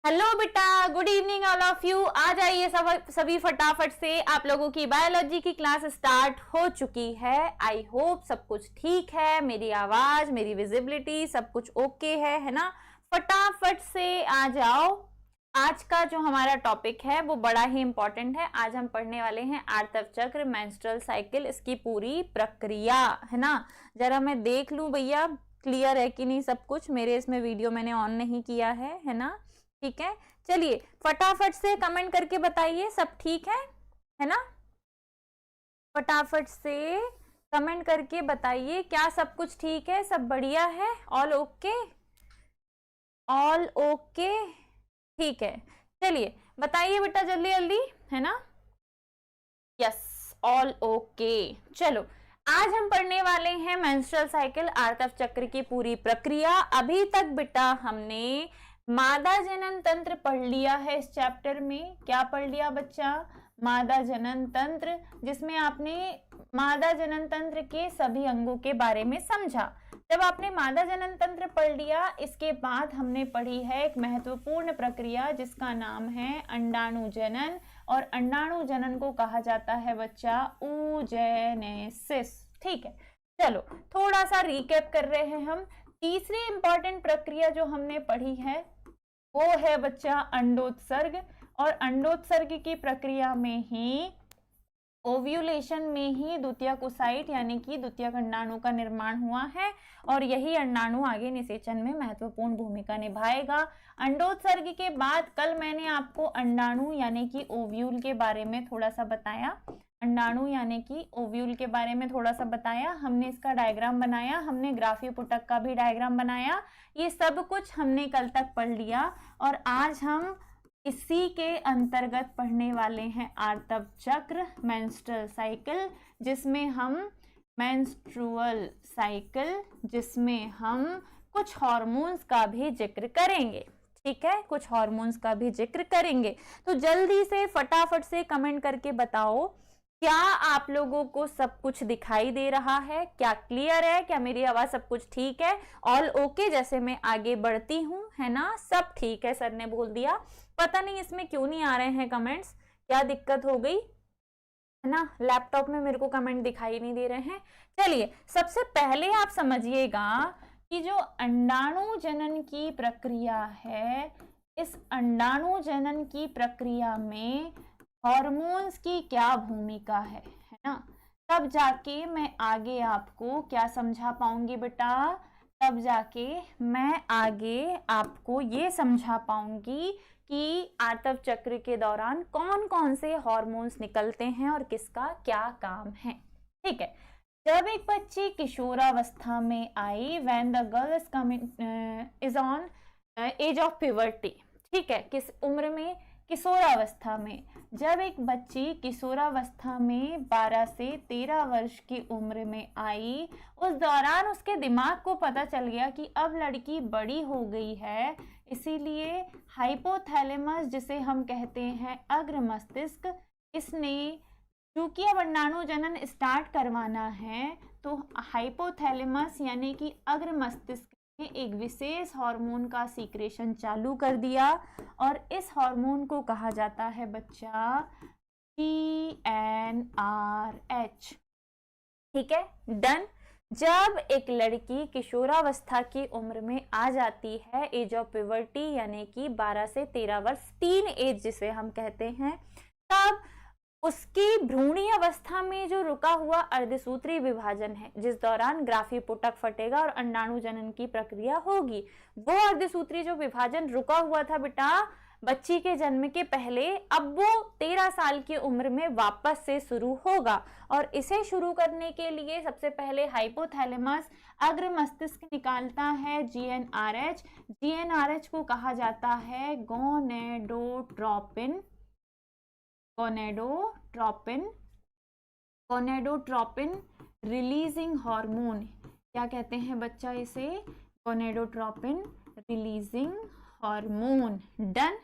Hello बेटा, good evening all of you. आ जाइए सभी फटाफट से। आप लोगों की बायोलॉजी की क्लास स्टार्ट हो चुकी है। आई होप सब कुछ ठीक है, मेरी आवाज, मेरी विजिबिलिटी सब कुछ ओके है ना। फटाफट से आ जाओ। आज का जो हमारा टॉपिक है वो बड़ा ही इंपॉर्टेंट है। आज हम पढ़ने वाले हैं आर्तव चक्र, मेंस्ट्रुअल साइकिल, इसकी पूरी प्रक्रिया, है ना। जरा मैं देख लूं भैया क्लियर है कि नहीं सब कुछ। मेरे इसमें वीडियो मैंने ऑन नहीं किया है ना। ठीक है, चलिए फटाफट से कमेंट करके बताइए सब ठीक है ना। फटाफट से कमेंट करके बताइए क्या सब कुछ ठीक है, सब बढ़िया है, ऑल ओके, ऑल ओके। ठीक है, चलिए बताइए बेटा जल्दी जल्दी, है ना। Yes, all okay. चलो आज हम पढ़ने वाले हैं मेंस्ट्रुअल साइकिल, आर्तव चक्र की पूरी प्रक्रिया। अभी तक बेटा हमने मादा जनन तंत्र पढ़ लिया है। इस चैप्टर में क्या पढ़ लिया बच्चा? मादा जनन तंत्र, जिसमें आपने मादा जनन तंत्र के सभी अंगों के बारे में समझा। जब आपने मादा जनन तंत्र पढ़ लिया, इसके बाद हमने पढ़ी है एक महत्वपूर्ण प्रक्रिया जिसका नाम है अंडाणु जनन। और अंडाणु जनन को कहा जाता है बच्चा oogenesis। ठीक है, चलो थोड़ा सा रिकैप कर रहे हैं हम। तीसरी इंपॉर्टेंट प्रक्रिया जो हमने पढ़ी है वो है बच्चा अंडोत्सर्ग। और अंडोत्सर्ग की प्रक्रिया में ही, ओव्यूलेशन में ही द्वितीयक ओसाइट यानी कि द्वितीयक अंडाणु का निर्माण हुआ है। और यही अंडाणु आगे निषेचन में महत्वपूर्ण भूमिका निभाएगा। अंडोत्सर्ग के बाद कल मैंने आपको अंडाणु यानी कि ओव्यूल के बारे में थोड़ा सा बताया। अंडाणु यानी कि ओव्यूल के बारे में थोड़ा सा बताया, हमने इसका डायग्राम बनाया, हमने ग्राफी पुटक का भी डायग्राम बनाया। ये सब कुछ हमने कल तक पढ़ लिया। और आज हम इसी के अंतर्गत पढ़ने वाले हैं आर्तव चक्र, मेंस्ट्रुअल साइकिल, जिसमें हम कुछ हार्मोन्स का भी जिक्र करेंगे। ठीक है, कुछ हार्मोन्स का भी जिक्र करेंगे। तो जल्दी से फटाफट से कमेंट करके बताओ क्या आप लोगों को सब कुछ दिखाई दे रहा है, क्या क्लियर है, क्या मेरी आवाज सब कुछ ठीक है, ऑल ओके। जैसे मैं आगे बढ़ती हूँ, है ना, सब ठीक है सर ने बोल दिया। पता नहीं इसमें क्यों नहीं आ रहे हैं कमेंट्स, क्या दिक्कत हो गई, है ना। लैपटॉप में मेरे को कमेंट दिखाई नहीं दे रहे हैं। चलिए सबसे पहले आप समझिएगा कि जो अंडाणु जनन की प्रक्रिया है, इस अंडाणु जनन की प्रक्रिया में हार्मोन्स की क्या भूमिका है ना। तब जाके मैं आगे आपको क्या समझा पाऊंगी बेटा, तब जाके मैं आगे आपको ये समझा पाऊंगी कि आर्तव चक्र के दौरान कौन कौन से हार्मोन्स निकलते हैं और किसका क्या काम है। ठीक है, जब एक बच्ची किशोरावस्था में आई, when the girl is on age of puberty. ठीक है, किस उम्र में? किशोरावस्था में। जब एक बच्ची किशोरावस्था में 12 से 13 वर्ष की उम्र में आई, उस दौरान उसके दिमाग को पता चल गया कि अब लड़की बड़ी हो गई है। इसीलिए हाइपोथैलेमस, जिसे हम कहते हैं अग्र मस्तिष्क, इसने चूंकि अब अंडाणु जनन स्टार्ट करवाना है, तो हाइपोथैलेमस यानी कि अग्र मस्तिष्क ने एक विशेष हार्मोन का सीक्रेशन चालू कर दिया। और इस हार्मोन को कहा जाता है बच्चा GnRH। ठीक है, डन। जब एक लड़की किशोरावस्था की उम्र में आ जाती है, एज ऑफ प्यूबर्टी यानी कि 12 से 13 वर्ष, टीन एज जिसे हम कहते हैं, तब उसकी भ्रूणीय अवस्था में जो रुका हुआ अर्धसूत्री विभाजन है, जिस दौरान ग्राफी पुटक फटेगा और अंडाणु जनन की प्रक्रिया होगी, वो अर्धसूत्री जो विभाजन रुका हुआ था बेटा बच्ची के जन्म के पहले, अब वो 13 साल की उम्र में वापस से शुरू होगा। और इसे शुरू करने के लिए सबसे पहले हाइपोथैलेमस अग्र मस्तिष्क निकालता है GnRH। GnRH को कहा जाता है गोनेडोट्रोपिन। गोनेडोट्रोपिन रिलीजिंग हार्मोन, क्या कहते हैं बच्चा इसे? Gonadotropin releasing hormone. डन,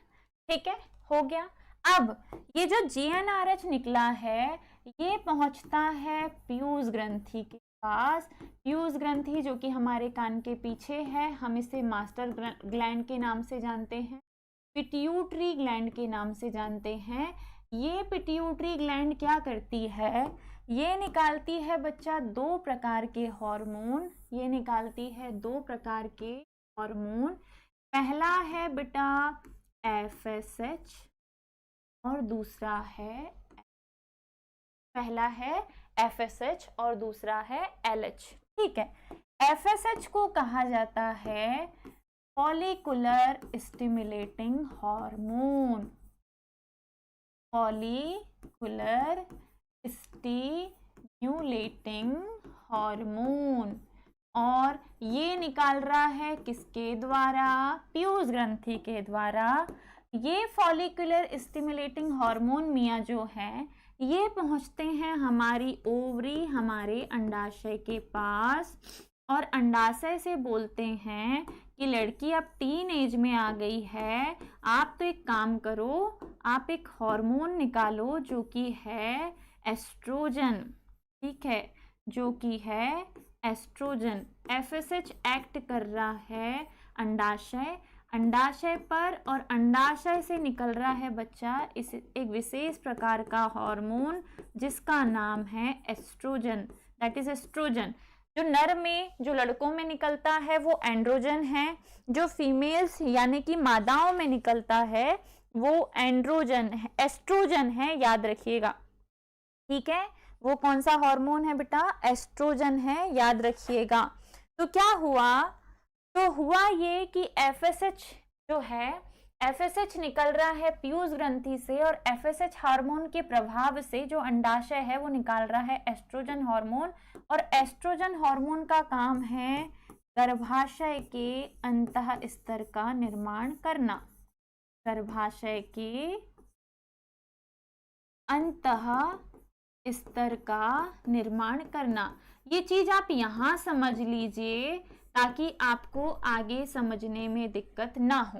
ठीक है, हो गया। अब ये जो GnRH निकला है, ये पहुंचता है पीयूष ग्रंथि के पास। पीयूष ग्रंथि जो कि हमारे कान के पीछे है, हम इसे मास्टर ग्लैंड के नाम से जानते हैं। पिट्यूटरी ग्लैंड के नाम से जानते हैं। ये पिट्यूटरी ग्लैंड क्या करती है, ये निकालती है बच्चा दो प्रकार के हार्मोन। ये निकालती है दो प्रकार के हार्मोन। पहला है बेटा FSH और दूसरा है, पहला है FSH और दूसरा है LH। ठीक है, FSH को कहा जाता है follicular stimulating hormone, follicular stimulating hormone. और ये निकाल रहा है किसके द्वारा, पीयूष ग्रंथि के द्वारा। ये फॉलिकुलर स्टिमुलेटिंग हार्मोन मियाँ जो है ये पहुंचते हैं हमारी ओवरी, हमारे अंडाशय के पास, और अंडाशय से बोलते हैं कि लड़की अब टीन एज में आ गई है, आप तो एक काम करो, आप एक हार्मोन निकालो जो कि है एस्ट्रोजन। ठीक है, जो कि है एस्ट्रोजन। FSH एक्ट कर रहा है अंडाशय पर, और अंडाशय से निकल रहा है बच्चा इस एक विशेष प्रकार का हार्मोन जिसका नाम है एस्ट्रोजन, दैट इज एस्ट्रोजन। जो नर में, जो लड़कों में निकलता है वो एंड्रोजन है, जो फीमेल्स यानी कि मादाओं में निकलता है वो एंड्रोजन है, एस्ट्रोजन है, याद रखिएगा। ठीक है, वो कौन सा हार्मोन है बेटा, एस्ट्रोजन है, याद रखिएगा। तो क्या हुआ, तो हुआ ये कि FSH जो है, FSH निकल रहा है पीयूष ग्रंथि से, और FSH हार्मोन के प्रभाव से जो अंडाशय है वो निकाल रहा है एस्ट्रोजन हार्मोन। और एस्ट्रोजन हार्मोन का काम है गर्भाशय के अंतः स्तर का निर्माण करना, गर्भाशय के अंतः स्तर का निर्माण करना। ये चीज आप यहाँ समझ लीजिए ताकि आपको आगे समझने में दिक्कत ना हो।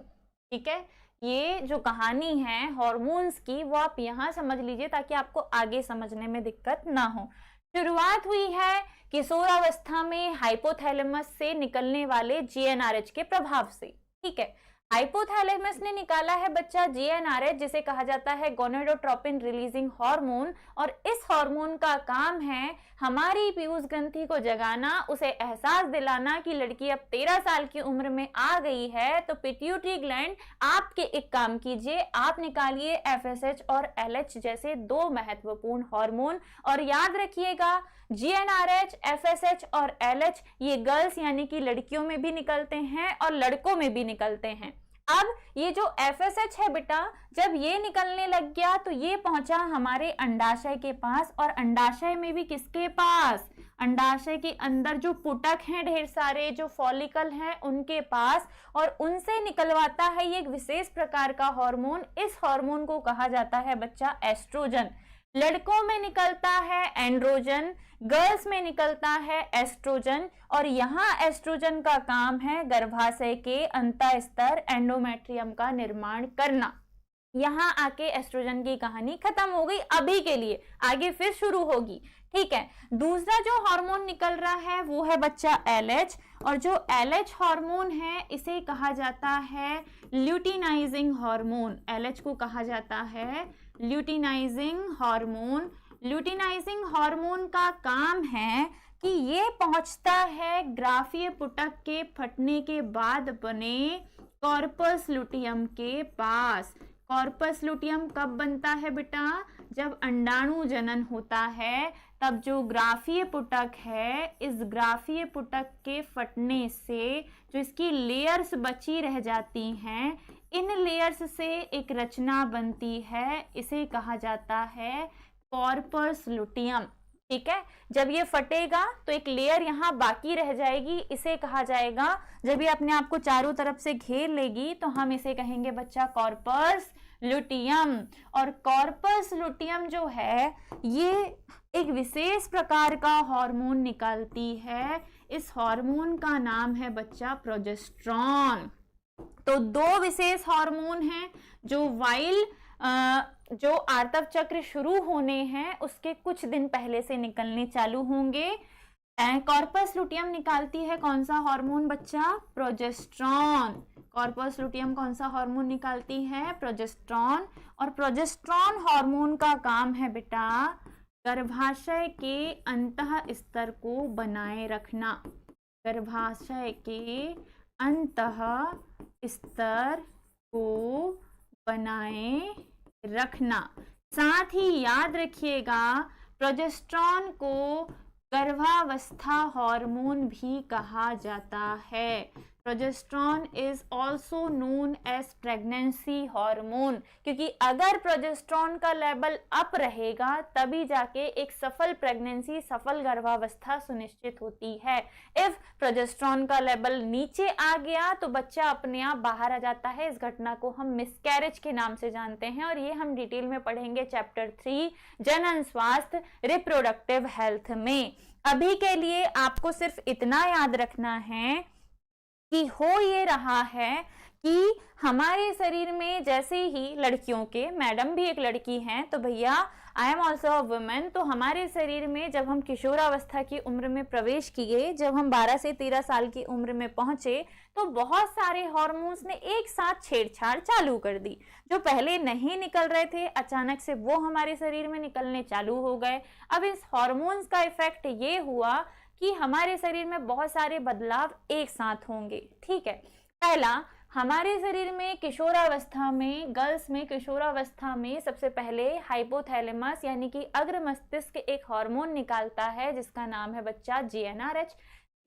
ठीक है, ये जो कहानी है हॉर्मोन्स की वो आप यहाँ समझ लीजिए ताकि आपको आगे समझने में दिक्कत ना हो। शुरुआत हुई है किशोरावस्था में हाइपोथैलेमस से निकलने वाले GnRH के प्रभाव से। ठीक है, हाइपोथैलेमस ने निकाला है बच्चा GnRH, जिसे कहा जाता है गोनेडोट्रोपिन रिलीजिंग हार्मोन, और इस हार्मोन का काम है हमारी पीयूष ग्रंथि को जगाना, उसे एहसास दिलाना कि लड़की अब 13 साल की उम्र में आ गई है। तो पिट्यूटरी ग्लैंड आपके एक काम कीजिए, आप निकालिए FSH और LH जैसे दो महत्वपूर्ण हार्मोन, और याद रखिएगा GnRH, FSH और LH ये गर्ल्स यानी कि लड़कियों में भी निकलते हैं और लड़कों में भी निकलते हैं। अब ये जो FSH है बेटा, जब ये निकलने लग गया तो ये पहुंचा हमारे अंडाशय के पास, और अंडाशय में भी किसके पास, अंडाशय के अंदर जो पुटक हैं ढेर सारे, जो फॉलिकल हैं उनके पास, और उनसे निकलवाता है ये एक विशेष प्रकार का हार्मोन। इस हार्मोन को कहा जाता है बच्चा एस्ट्रोजन। लड़कों में निकलता है एंड्रोजन, गर्ल्स में निकलता है एस्ट्रोजन, और यहाँ एस्ट्रोजन का काम है गर्भाशय के अंतः स्तर एंडोमेट्रियम का निर्माण करना। यहाँ आके एस्ट्रोजन की कहानी खत्म हो गई अभी के लिए, आगे फिर शुरू होगी। ठीक है, दूसरा जो हार्मोन निकल रहा है वो है बच्चा LH, और जो LH हार्मोन है इसे कहा जाता है ल्यूटिनाइजिंग हार्मोन। LH को कहा जाता है ल्यूटिनाइजिंग हार्मोन। ल्यूटिनाइजिंग हार्मोन का काम है कि ये पहुंचता है ग्राफीय पुटक के फटने के बाद बने कॉर्पस लुटियम के पास। कॉर्पस लुटियम कब बनता है बेटा, जब अंडाणु जनन होता है, तब जो ग्राफीय पुटक है, इस ग्राफीय पुटक के फटने से जो इसकी लेयर्स बची रह जाती हैं, इन लेयर्स से एक रचना बनती है, इसे कहा जाता है कॉर्पस लुटियम। ठीक है, जब ये फटेगा तो एक लेयर यहाँ बाकी रह जाएगी, इसे कहा जाएगा, जब ये अपने आप को चारों तरफ से घेर लेगी तो हम इसे कहेंगे बच्चा कॉर्पस लुटियम। और कॉर्पस लुटियम जो है ये एक विशेष प्रकार का हार्मोन निकालती है। इस हार्मोन का नाम है बच्चा प्रोजेस्टेरॉन। तो दो विशेष हार्मोन हैं जो जो आर्तव चक्र शुरू होने हैं उसके कुछ दिन पहले से निकलने चालू होंगे। कॉर्पस लुटियम निकालती है कौन सा हार्मोन बच्चा, प्रोजेस्टेरॉन। कॉर्पस लुटियम कौन सा हार्मोन निकालती है? प्रोजेस्टेरॉन। और प्रोजेस्टेरॉन हार्मोन का काम है बेटा गर्भाशय के अंतः स्तर को बनाए रखना, गर्भाशय के अंतः स्तर को बनाए रखना। साथ ही याद रखिएगा प्रोजेस्टेरॉन को गर्भावस्था हार्मोन भी कहा जाता है। Progesterone is also known as pregnancy hormone, क्योंकि अगर प्रोजेस्टेरॉन का लेवल अप रहेगा तभी जाके एक सफल प्रेगनेंसी, सफल गर्भावस्था सुनिश्चित होती है। इफ प्रोजेस्टेरॉन का लेवल नीचे आ गया तो बच्चा अपने आप बाहर आ जाता है। इस घटना को हम मिसकैरेज के नाम से जानते हैं और ये हम डिटेल में पढ़ेंगे चैप्टर 3 जनन स्वास्थ्य रिप्रोडक्टिव हेल्थ में। अभी के लिए आपको सिर्फ इतना याद रखना है कि हो ये रहा है कि हमारे शरीर में जैसे ही लड़कियों के, मैडम भी एक लड़की हैं तो भैया I am also a women, तो हमारे शरीर में जब हम किशोरावस्था की उम्र में प्रवेश किए, जब हम 12 से 13 साल की उम्र में पहुंचे तो बहुत सारे हार्मोन्स ने एक साथ छेड़छाड़ चालू कर दी। जो पहले नहीं निकल रहे थे अचानक से वो हमारे शरीर में निकलने चालू हो गए। अब इस हार्मोन्स का इफेक्ट ये हुआ कि हमारे शरीर में बहुत सारे बदलाव एक साथ होंगे। ठीक है, पहला हमारे शरीर में किशोरावस्था में, गर्ल्स में किशोरावस्था में सबसे पहले हाइपोथैलेमस यानी कि अग्र मस्तिष्क एक हार्मोन निकालता है जिसका नाम है बच्चा जीएनआरएच।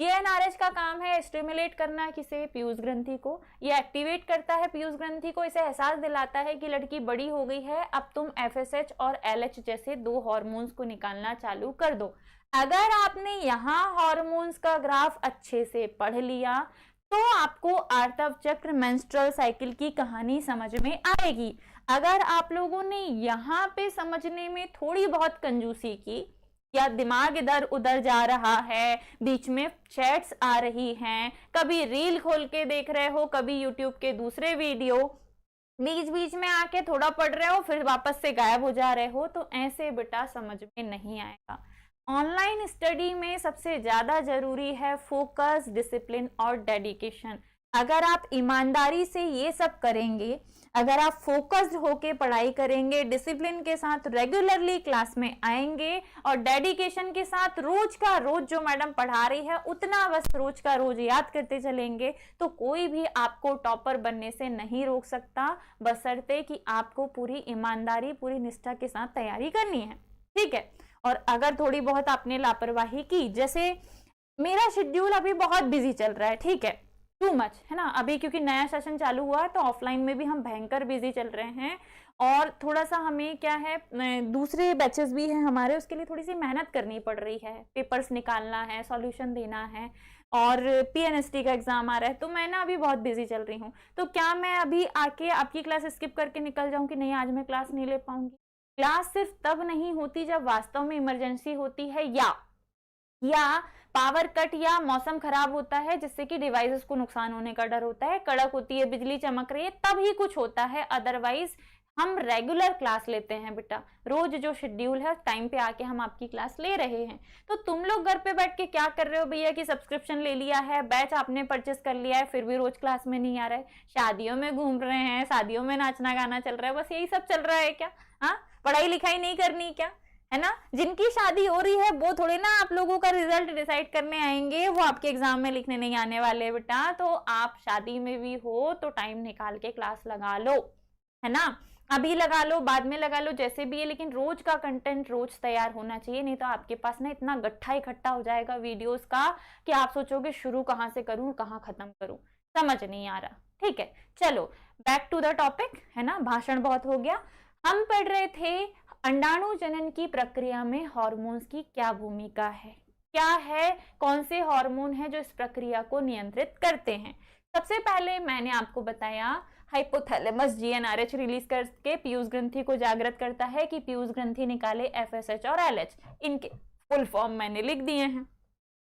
जीएनआरएच का काम है स्टिमुलेट करना किसे? पीयूष ग्रंथि को। ये एक्टिवेट करता है पीयूष ग्रंथि को, इसे एहसास दिलाता है कि लड़की बड़ी हो गई है, अब तुम एफएसएच और एलएच जैसे 2 हार्मोन्स को निकालना चालू कर दो। अगर आपने यहाँ हार्मोन्स का ग्राफ अच्छे से पढ़ लिया तो आपको आर्तव चक्र मेंस्ट्रुअल साइकिल की कहानी समझ में आएगी। अगर आप लोगों ने यहाँ पे समझने में थोड़ी बहुत कंजूसी की या दिमाग इधर उधर जा रहा है, बीच में चैट्स आ रही हैं, कभी रील खोल के देख रहे हो, कभी यूट्यूब के दूसरे वीडियो बीच बीच में आके थोड़ा पढ़ रहे हो फिर वापस से गायब हो जा रहे हो, तो ऐसे बेटा समझ में नहीं आएगा। ऑनलाइन स्टडी में सबसे ज्यादा जरूरी है फोकस, डिसिप्लिन और डेडिकेशन। अगर आप ईमानदारी से ये सब करेंगे, अगर आप फोकस्ड होके पढ़ाई करेंगे, डिसिप्लिन के साथ रेगुलरली क्लास में आएंगे और डेडिकेशन के साथ रोज का रोज जो मैडम पढ़ा रही है उतना बस रोज का रोज याद करते चलेंगे, तो कोई भी आपको टॉपर बनने से नहीं रोक सकता, बशर्ते कि आपको पूरी ईमानदारी, पूरी निष्ठा के साथ तैयारी करनी है। ठीक है, और अगर थोड़ी बहुत आपने लापरवाही की, जैसे मेरा शेड्यूल अभी बहुत बिजी चल रहा है, ठीक है, टू मच है ना, अभी क्योंकि नया सेशन चालू हुआ है तो ऑफलाइन में भी हम भयंकर बिजी चल रहे हैं और थोड़ा सा हमें क्या है, दूसरे बैचेस भी हैं हमारे, उसके लिए थोड़ी सी मेहनत करनी पड़ रही है, पेपर्स निकालना है, सॉल्यूशन देना है और पीएनएसटी का एग्जाम आ रहा है, तो मैं ना अभी बहुत बिजी चल रही हूँ। तो क्या मैं अभी आके आपकी क्लास स्किप करके निकल जाऊँ कि नहीं आज मैं क्लास नहीं ले पाऊंगी? क्लास सिर्फ तब नहीं होती जब वास्तव में इमरजेंसी होती है या पावर कट या मौसम खराब होता है जिससे कि डिवाइसेस को नुकसान होने का डर होता है, कड़क होती है, बिजली चमक रही है, तभी कुछ होता है। अदरवाइज हम रेगुलर क्लास लेते हैं बेटा, रोज जो शेड्यूल है टाइम पे आके हम आपकी क्लास ले रहे हैं। तो तुम लोग घर पे बैठ के क्या कर रहे हो भैया कि सब्सक्रिप्शन ले लिया है, बैच आपने परचेस कर लिया है, फिर भी रोज क्लास में नहीं आ रहा है, शादियों में घूम रहे हैं, शादियों में नाचना गाना चल रहा है, बस यही सब चल रहा है क्या? हाँ, पढ़ाई लिखाई नहीं करनी क्या? है ना, जिनकी शादी हो रही है वो थोड़े ना आप लोगों का रिजल्ट डिसाइड करने आएंगे, वो आपके एग्जाम में लिखने नहीं आने वाले बेटा। तो आप शादी में भी हो तो टाइम निकाल के क्लास लगा लो, है ना, अभी लगा लो, बाद में लगा लो, जैसे भी है, लेकिन रोज का कंटेंट रोज तैयार होना चाहिए, नहीं तो आपके पास ना इतना गट्ठा इकट्ठा हो जाएगा वीडियोस का कि आप सोचोगे शुरू कहाँ से करूं, कहाँ खत्म करूं, समझ नहीं आ रहा। ठीक है, चलो बैक टू द टॉपिक, है ना, भाषण बहुत हो गया। हम पढ़ रहे थे अंडाणु जनन की प्रक्रिया में हार्मोन्स की क्या भूमिका है, क्या है, कौन से हार्मोन है जो इस प्रक्रिया को नियंत्रित करते हैं। सबसे पहले मैंने आपको बताया हाइपोथैलेमस जीएनआरएच रिलीज करके पीयूष ग्रंथि को जागृत करता है कि पीयूष ग्रंथि निकाले एफएसएच और एलएच, इनके फुल फॉर्म मैंने लिख दिए हैं।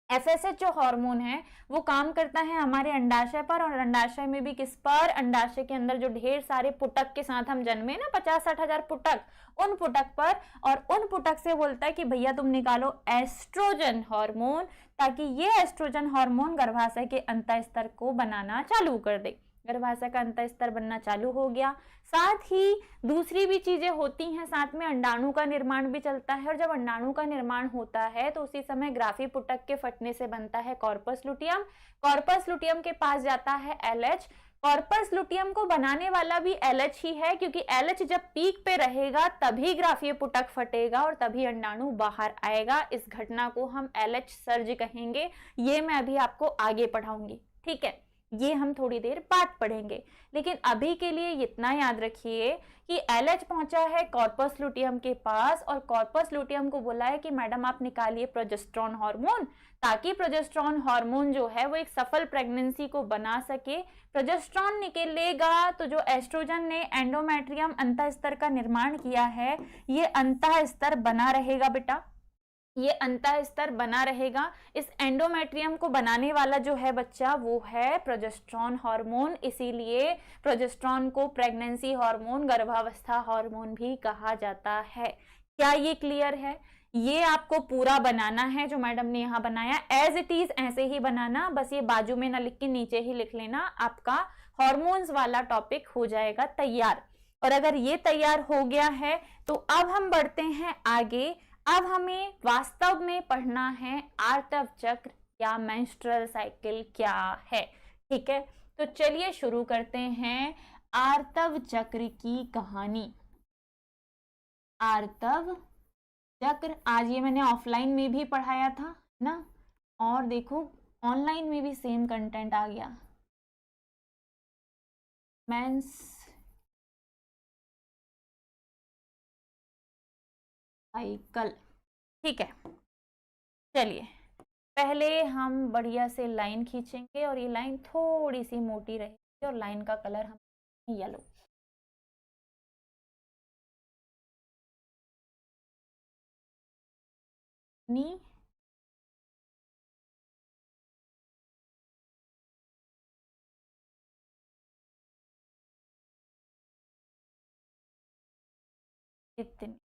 एफएसएच जो हार्मोन है वो काम करता है हमारे अंडाशय पर, और अंडाशय में भी किस पर? अंडाशय के अंदर जो ढेर सारे पुटक के साथ हम जन्मे ना, 50-60 हजार पुटक, उन पुटक पर, और उन पुटक से बोलता है कि भैया तुम निकालो एस्ट्रोजन हार्मोन, ताकि ये एस्ट्रोजन हार्मोन गर्भाशय के अंतः स्तर को बनाना चालू कर दे। गर्भाशय का अंतः स्तर बनना चालू हो गया। साथ ही दूसरी भी चीजें होती हैं, साथ में अंडाणु का निर्माण भी चलता है, और जब अंडाणु का निर्माण होता है तो उसी समय ग्राफी पुटक के फटने से बनता है कॉर्पस लुटियम। कॉर्पस लुटियम के पास जाता है LH। कॉर्पस लुटियम को बनाने वाला भी LH ही है, क्योंकि LH जब पीक पे रहेगा तभी ग्राफीय पुटक फटेगा और तभी अंडाणु बाहर आएगा। इस घटना को हम LH सर्ज कहेंगे। ये मैं अभी आपको आगे पढ़ाऊंगी, ठीक है, ये हम थोड़ी देर बाद पढ़ेंगे। लेकिन अभी के लिए इतना याद रखिए कि LH पहुंचा है कॉर्पस लुटियम के पास, और कॉर्पस लुटियम को बोला है कि मैडम आप निकालिए प्रोजेस्टेरॉन हार्मोन, ताकि प्रोजेस्टेरॉन हार्मोन जो है वो एक सफल प्रेगनेंसी को बना सके। प्रोजेस्टेरॉन निकलेगा तो जो एस्ट्रोजन ने एंडोमेट्रियम अंतः स्तर का निर्माण किया है, ये अंतः स्तर बना रहेगा बेटा, ये अंतः स्तर बना रहेगा। इस एंडोमेट्रियम को बनाने वाला जो है बच्चा वो है प्रोजेस्टेरॉन हार्मोन, इसीलिए प्रोजेस्टेरॉन को प्रेगनेंसी हार्मोन, गर्भावस्था हार्मोन भी कहा जाता है। क्या ये क्लियर है? ये आपको पूरा बनाना है जो मैडम ने यहाँ बनाया, एज इट इज ऐसे ही बनाना, बस ये बाजू में ना लिख के नीचे ही लिख लेना, आपका हार्मोन्स वाला टॉपिक हो जाएगा तैयार। और अगर ये तैयार हो गया है तो अब हम बढ़ते हैं आगे। अब हमें वास्तव में पढ़ना है आर्तव चक्र या मेंस्ट्रुअल साइकिल क्या है, ठीक है। तो चलिए शुरू करते हैं आर्तव चक्र की कहानी। आर्तव चक्र आज ये मैंने ऑफलाइन में भी पढ़ाया था ना, और देखो ऑनलाइन में भी सेम कंटेंट आ गया। मेंस साइकिल, ठीक है। चलिए पहले हम बढ़िया से लाइन खींचेंगे, और ये लाइन थोड़ी सी मोटी रहेगी, और लाइन का कलर हम येलो। नी इतनी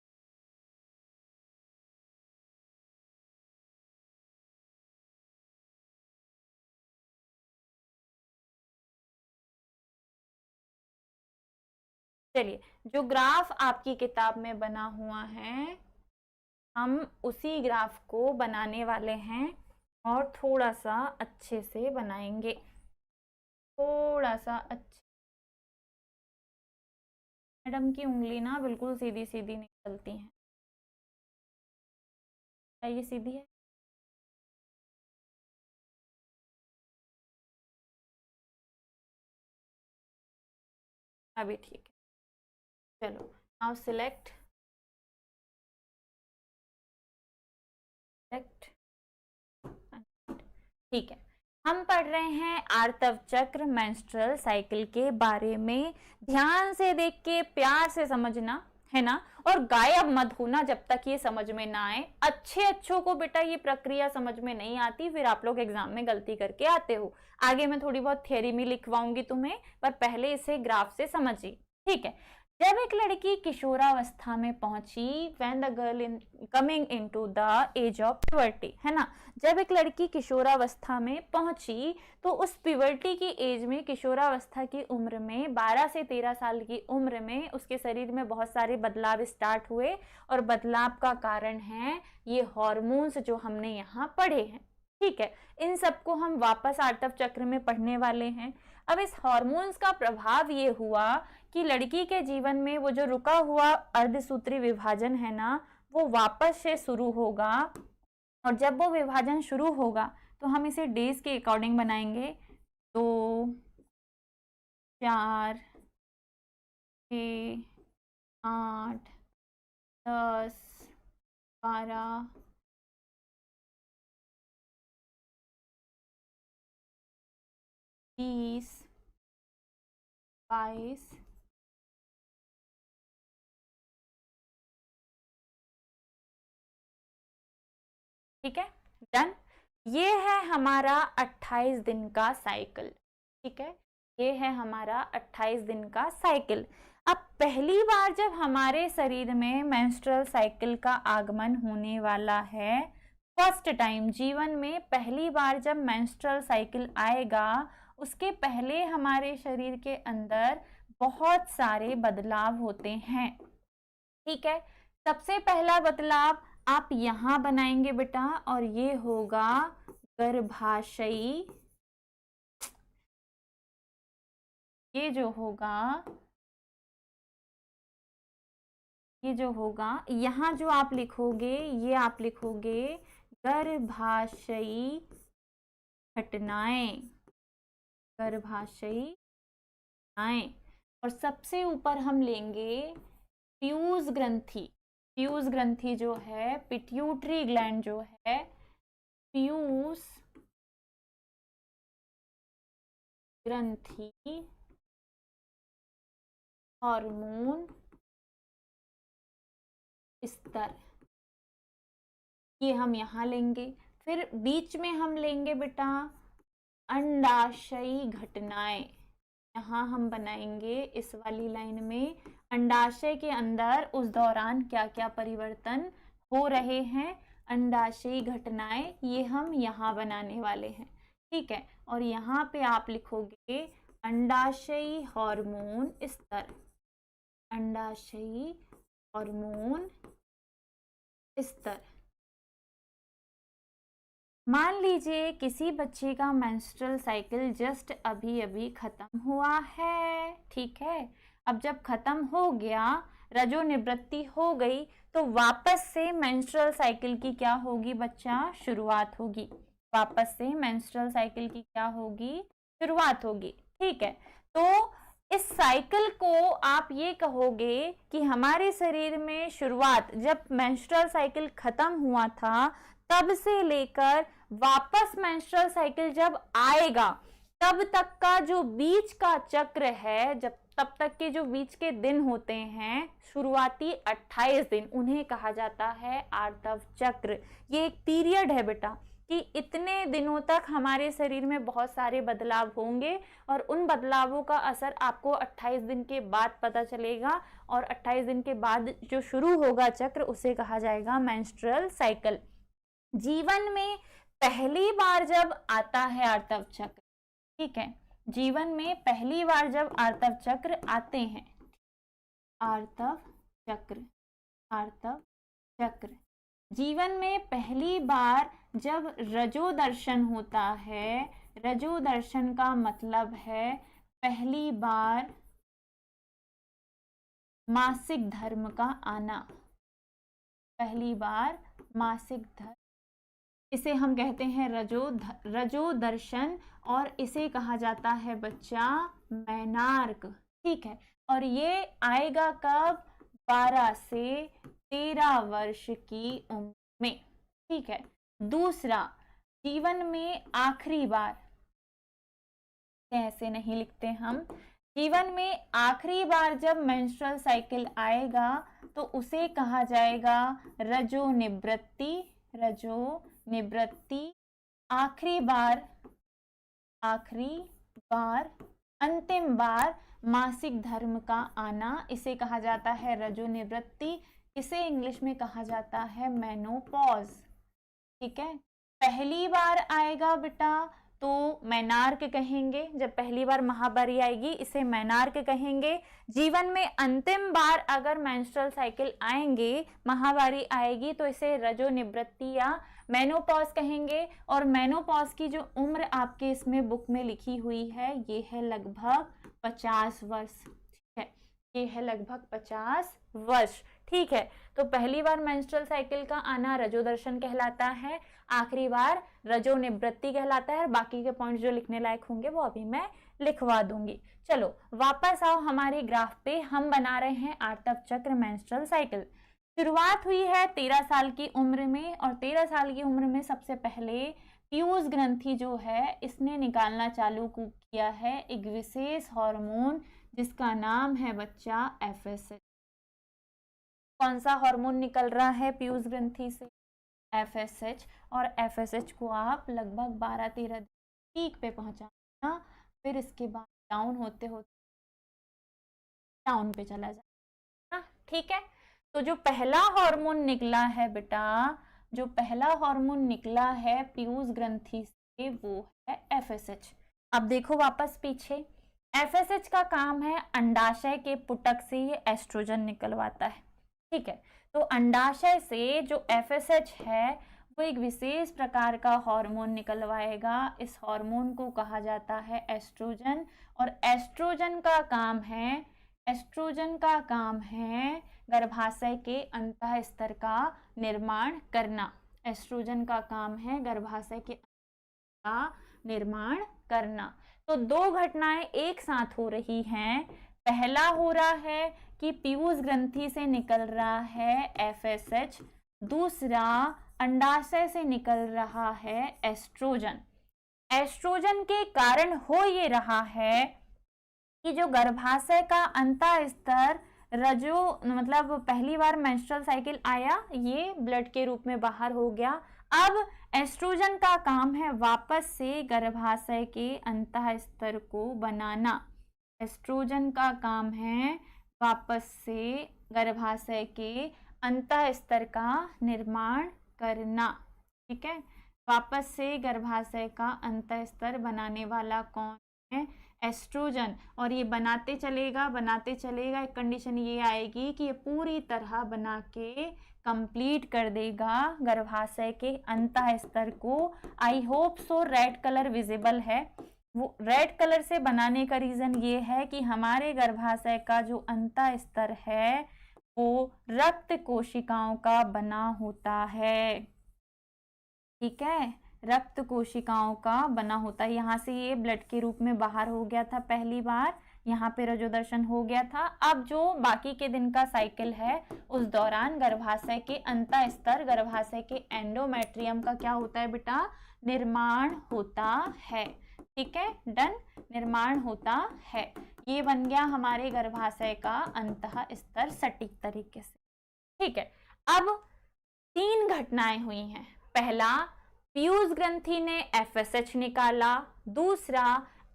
चलिए जो ग्राफ आपकी किताब में बना हुआ है हम उसी ग्राफ को बनाने वाले हैं, और थोड़ा सा अच्छे से बनाएंगे, थोड़ा सा अच्छे। मैडम की उंगली ना बिल्कुल सीधी सीधी नहीं चलती है, क्या ये सीधी है? अभी ठीक है। चलो नाउ सिलेक्ट ठीक है। हम पढ़ रहे हैं आर्तव चक्र मेंस्ट्रुअल साइकिल के बारे में। ध्यान से देख के प्यार से समझना है ना, और गायब मत होना जब तक ये समझ में ना आए। अच्छों को बेटा ये प्रक्रिया समझ में नहीं आती, फिर आप लोग एग्जाम में गलती करके आते हो। आगे मैं थोड़ी बहुत थ्योरी में लिखवाऊंगी तुम्हें, पर पहले इसे ग्राफ से समझिए, ठीक है। जब एक लड़की किशोरावस्था में पहुंची, when the girl in coming into the age of puberty, है ना, जब एक लड़की किशोरावस्था में पहुंची तो उस प्यूबर्टी की एज में, किशोरावस्था की उम्र में, 12 से 13 साल की उम्र में उसके शरीर में बहुत सारे बदलाव स्टार्ट हुए, और बदलाव का कारण है ये हार्मोन्स जो हमने यहाँ पढ़े हैं, ठीक है। इन सबको हम वापस आर्तव चक्र में पढ़ने वाले हैं। अब इस हार्मोन्स का प्रभाव ये हुआ कि लड़की के जीवन में वो जो रुका हुआ अर्धसूत्री विभाजन है ना, वो वापस से शुरू होगा, और जब वो विभाजन शुरू होगा तो हम इसे डेज के अकॉर्डिंग बनाएंगे। 2, 4, 6, 8, 10, 12, 20, 22, ठीक है, डन। ये है हमारा 28 दिन का साइकिल, ठीक है, ये है हमारा 28 दिन का साइकिल। अब पहली बार जब हमारे शरीर में मेंस्ट्रुअल साइकिल का आगमन होने वाला है, फर्स्ट टाइम जीवन में पहली बार जब मेंस्ट्रुअल साइकिल आएगा उसके पहले हमारे शरीर के अंदर बहुत सारे बदलाव होते हैं। ठीक है, सबसे पहला बदलाव आप यहाँ बनाएंगे बेटा, और ये होगा गर्भाशयी। ये जो होगा यहाँ जो आप लिखोगे, ये आप लिखोगे गर्भाशयी घटनाएं, गर्भाशयी घटनाएं। और सबसे ऊपर हम लेंगे पीयूष ग्रंथि। पीयूष ग्रंथि जो है, पिट्यूटरी ग्लैंड जो है, पीयूष ग्रंथि हार्मोन स्तर, ये हम यहाँ लेंगे। फिर बीच में हम लेंगे बेटा अंडाशयी घटनाएं। यहाँ हम बनाएंगे इस वाली लाइन में अंडाशय के अंदर उस दौरान क्या क्या परिवर्तन हो रहे हैं, अंडाशयी घटनाएं, ये हम यहाँ बनाने वाले हैं। ठीक है, और यहाँ पे आप लिखोगे अंडाशयी हार्मोन स्तर, अंडाशयी हार्मोन स्तर। मान लीजिए किसी बच्चे का मेंस्ट्रुअल साइकिल जस्ट अभी अभी खत्म हुआ है। ठीक है, अब जब खत्म हो गया, रजो निवृत्ति हो गई, तो वापस से मेंस्ट्रुअल साइकिल की क्या होगी बच्चा, शुरुआत होगी। वापस से मेंस्ट्रुअल साइकिल की क्या होगी, शुरुआत होगी। ठीक है, तो इस साइकिल को आप ये कहोगे कि हमारे शरीर में शुरुआत जब मेंस्ट्रुअल साइकिल खत्म हुआ था, तब से लेकर वापस मेंस्ट्रुअल साइकिल जब आएगा, तब तक का जो बीच का चक्र है, जब तब तक के जो बीच के दिन होते हैं, शुरुआती 28 दिन, उन्हें कहा जाता है आर्तव चक्र। ये एक पीरियड है बेटा कि इतने दिनों तक हमारे शरीर में बहुत सारे बदलाव होंगे, और उन बदलावों का असर आपको 28 दिन के बाद पता चलेगा, और 28 दिन के बाद जो शुरू होगा चक्र, उसे कहा जाएगा मेंस्ट्रुअल साइकिल। जीवन में पहली बार जब आता है आर्तव चक्र, ठीक है, जीवन में पहली बार जब आर्तव चक्र आते हैं, आर्तव चक्र, आर्तव चक्र, जीवन में पहली बार जब रजो दर्शन होता है, रजो दर्शन का मतलब है पहली बार मासिक धर्म का आना, पहली बार मासिक धर्म, इसे हम कहते हैं रजो दर्शन, और इसे कहा जाता है बच्चा मैनार्क। ठीक है, और ये आएगा कब, 12 से 13 वर्ष की उम्र में। ठीक है, दूसरा, जीवन में आखिरी बार, ऐसे नहीं लिखते हम, जीवन में आखिरी बार जब मेंस्ट्रुअल साइकिल आएगा तो उसे कहा जाएगा रजो निवृत्ति, रजो निवृत्ति। आखिरी बार, अंतिम बार मासिक धर्म का आना, इसे कहा जाता है रजो निवृत्ति, इसे इंग्लिश में कहा जाता है मेनोपॉज। ठीक है, पहली बार आएगा बेटा तो मैनार्क कहेंगे, जब पहली बार महावारी आएगी इसे मैनार्क कहेंगे। जीवन में अंतिम बार अगर मेंस्ट्रुअल साइकिल आएंगे, महावारी आएगी, तो इसे रजो निवृत्ति या मेनोपॉज कहेंगे। और मेनोपॉज की जो उम्र आपके इसमें बुक में लिखी हुई है, ये है लगभग 50 वर्ष। ठीक है, ये है लगभग 50 वर्ष। ठीक है, तो पहली बार मेंस्ट्रुअल साइकिल का आना रजो दर्शन कहलाता है, आखिरी बार रजो निवृत्ति कहलाता है। बाकी के पॉइंट्स जो लिखने लायक होंगे वो अभी मैं लिखवा दूंगी। चलो वापस आओ हमारे ग्राफ पे, हम बना रहे हैं आर्तव चक्र मेंस्ट्रुअल साइकिल। शुरुआत हुई है 13 साल की उम्र में, और 13 साल की उम्र में सबसे पहले पीयूष ग्रंथि जो है इसने निकालना चालू किया है एक विशेष हार्मोन, जिसका नाम है बच्चा FSH। कौन सा हार्मोन निकल रहा है पीयूष ग्रंथि से, FSH। और FSH को आप लगभग 12-13 पीक पे पहुंचाना, फिर इसके बाद डाउन होते होते डाउन पे चला जाना। ठीक है, तो जो पहला हार्मोन निकला है बेटा, जो पहला हार्मोन निकला है पीयूष ग्रंथि से, वो है FSH। अब देखो वापस पीछे, एफएसएच का काम है अंडाशय के पुटक से ये एस्ट्रोजन निकलवाता है। ठीक है, तो अंडाशय से जो एफएसएच है वो एक विशेष प्रकार का हार्मोन निकलवाएगा। इस हार्मोन को कहा जाता है एस्ट्रोजन। और एस्ट्रोजन का काम है गर्भाशय के अंतः स्तर का निर्माण करना। एस्ट्रोजन का काम है गर्भाशय के का निर्माण करना। तो दो घटनाएं एक साथ हो रही हैं। पहला हो रहा है कि पीयूष ग्रंथि से निकल रहा है एफएसएच, दूसरा अंडाशय से निकल रहा है एस्ट्रोजन। एस्ट्रोजन के कारण हो ये रहा है कि जो गर्भाशय का अंतः स्तर रजो मतलब पहली बार मेंस्ट्रुअल साइकिल आया, ये ब्लड के रूप में बाहर हो गया। अब एस्ट्रोजन का काम है वापस से गर्भाशय के अंतः स्तर को बनाना। एस्ट्रोजन का काम है वापस से गर्भाशय के अंतः स्तर का निर्माण करना। ठीक है, वापस से गर्भाशय का अंतः स्तर बनाने वाला कौन है? एस्ट्रोजन। और ये बनाते चलेगा, एक कंडीशन ये आएगी कि ये पूरी तरह बना के कंप्लीट कर देगा गर्भाशय के अंतः स्तर को। I hope so red colour visible है। वो रेड कलर से बनाने का रीजन ये है कि हमारे गर्भाशय का जो अंतः स्तर है वो रक्त कोशिकाओं का बना होता है। ठीक है, रक्त कोशिकाओं का बना होता है। यहाँ से ये ब्लड के रूप में बाहर हो गया था पहली बार, यहाँ पे रजोदर्शन हो गया था। अब जो बाकी के दिन का साइकिल है उस दौरान गर्भाशय के अंतः स्तर, गर्भाशय के एंडोमेट्रियम का क्या होता है बेटा? निर्माण होता है। ठीक है, डन, निर्माण होता है। ये बन गया हमारे गर्भाशय का अंतः स्तर सटीक तरीके से। ठीक है, अब 3 घटनाएं हुई हैं। पहला, पीयूष ग्रंथि ने एफएसएच निकाला। दूसरा,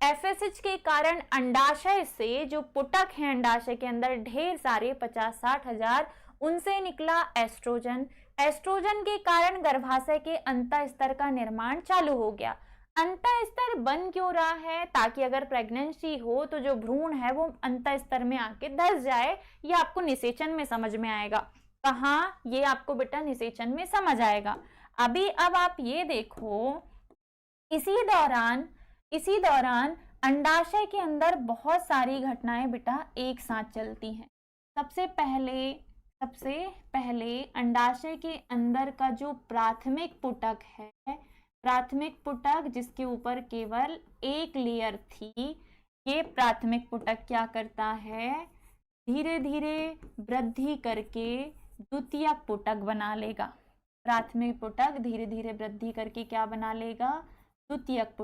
एफएसएच के कारण अंडाशय से जो पुटक है अंडाशय के अंदर ढेर सारे 50-60 हजार, उनसे निकला एस्ट्रोजन। एस्ट्रोजन के कारण गर्भाशय के अंतः स्तर का निर्माण चालू हो गया। अंतः स्तर बन क्यों रहा है? ताकि अगर प्रेगनेंसी हो तो जो भ्रूण है वो अंतः स्तर में आके धस जाए। ये आपको निषेचन में समझ में आएगा। कहाँ? ये आपको बेटा निषेचन में समझ आएगा। अब आप ये देखो, इसी दौरान अंडाशय के अंदर बहुत सारी घटनाएं बेटा एक साथ चलती हैं। सबसे पहले अंडाशय के अंदर का जो प्राथमिक पुटक है, प्राथमिक पुटक जिसके ऊपर केवल एक लेयर थी, ये प्राथमिक पुटक क्या करता है? धीरे धीरे वृद्धि करके द्वितीयक पुटक बना लेगा। प्राथमिक पुटक धीरे धीरे वृद्धि करके क्या बना लेगा? द्वितीयक